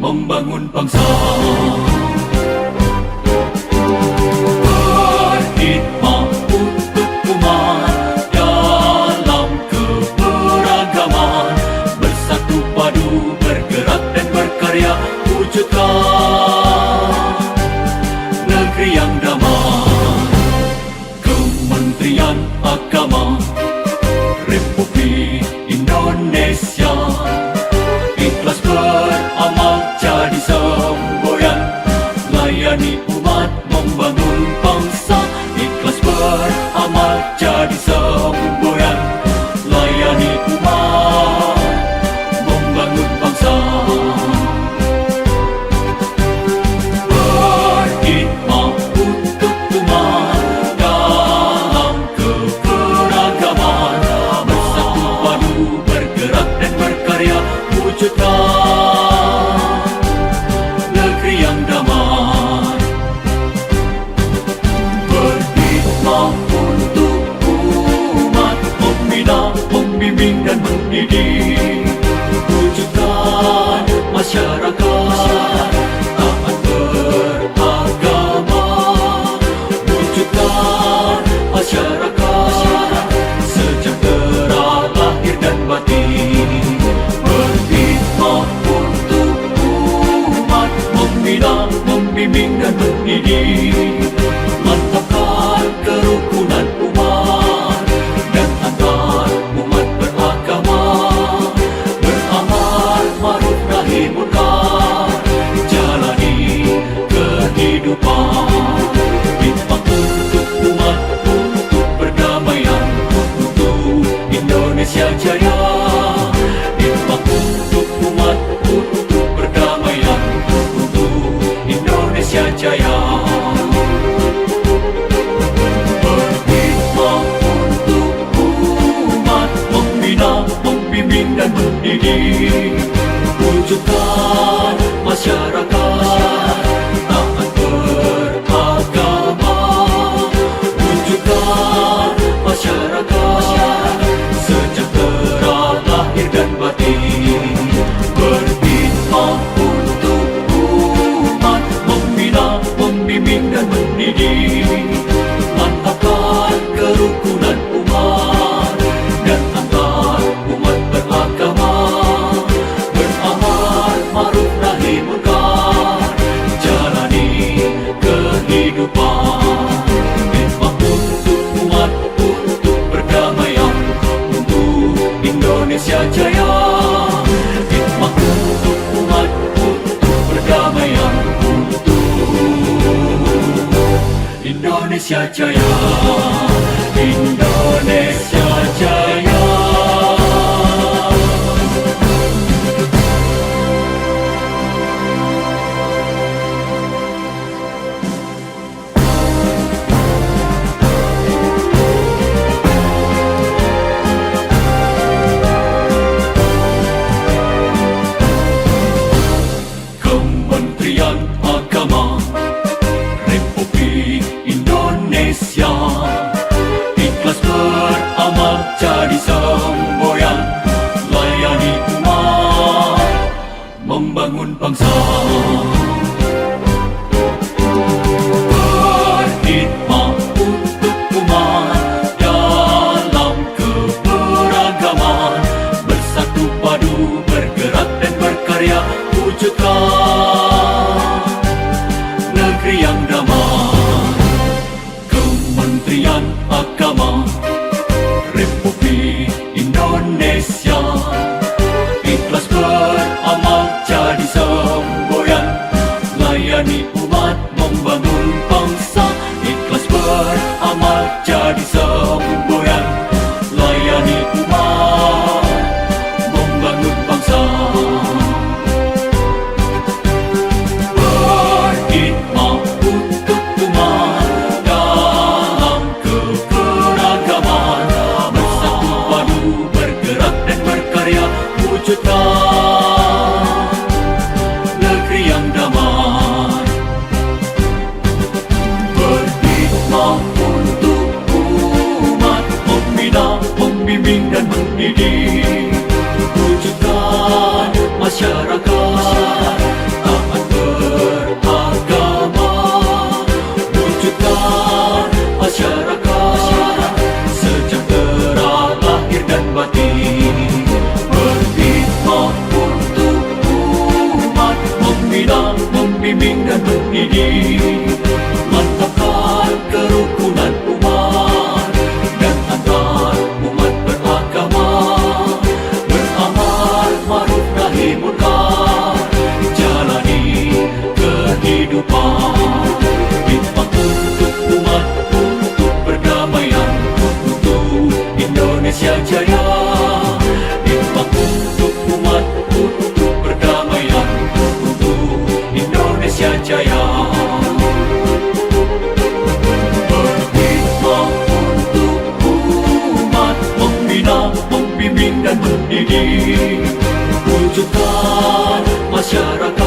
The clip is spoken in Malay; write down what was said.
membangun bangsa. Berkhidmat untuk umat dalam keberagaman, bersatu padu bergerak dan berkarya, wujudkan negeri yang damai. Kementerian Agama Republik Indonesia ikhlas beramal jadi semboyan, layani umat membangun bangsa. Ikhlas beramal jadi semboyan, layani umat membangun bangsa. Berkhidmat untuk umat dalam keberagaman, bersatu padu bergerak dan berkarya, wujudkan negeri yang damai. Berkhidmat untuk umat, membina, membimbing dan mendidik, wujudkan masyarakat taat beragama, wujudkan masyarakat sejahtera lahir dan batin. Berkhidmat untuk umat, membina, membimbing dan mendidik, mantapkan kerukunan umat dan antar umat beragama, beramal ma'ruf nahi munkar, jalani kehidupan. Khidmat untuk umat, untuk perdamaian, untuk Indonesia Jaya. Khidmat untuk umat, untuk perdamaian, untuk Indonesia Jaya. Berkhidmat untuk umat, membina, membimbing dan mendidik, wujudkan masyarakat taat beragama, wujudkan masyarakat sejahtera lahir dan batin. Berkhidmat untuk umat, membina, membimbing dan mendidik, mantapkan kerukunan umat dan antar umat beragama, beramal ma'ruf nahi munkar, jalani kehidupan. Khidmat untuk umat, untuk perdamaian, untuk Indonesia Jaya. Khidmat untuk umat, untuk perdamaian, untuk Indonesia Jaya. Indonesia Jaya. Kementerian Agama Republik Indonesia ikhlas beramal jadi semboyan, layani umat membangun bangsa. Berkhidmat untuk umat dalam keberagaman, bersatu padu bergerak dan berkarya, wujudkan negeri yang damai. Kementerian Agama Republik Indonesia ikhlas beramal jadi semboyan, layani umat membangun bangsa. Ikhlas beramal jadi semboyan, layani umat membangun bangsa. Berkhidmat untuk umat dalam keberagaman, bersatu padu bergerak dan berkarya, wujudkan negeri yang damai. Berkhidmat untuk umat, membina, membimbing dan mendidik, wujudkan masyarakat membimbing dan mendidik, mantapkan kerukunan umat dan antar umat beragama, beramal ma'ruf nahi munkar, jalani kehidupan, hikmat untuk umat, untuk perdamaian, untuk Indonesia Jaya. Hikmat untuk umat, untuk perdamaian, untuk Indonesia Jaya. Berhikmat untuk umat, membina, membimbing dan mendidik, wujudkan masyarakat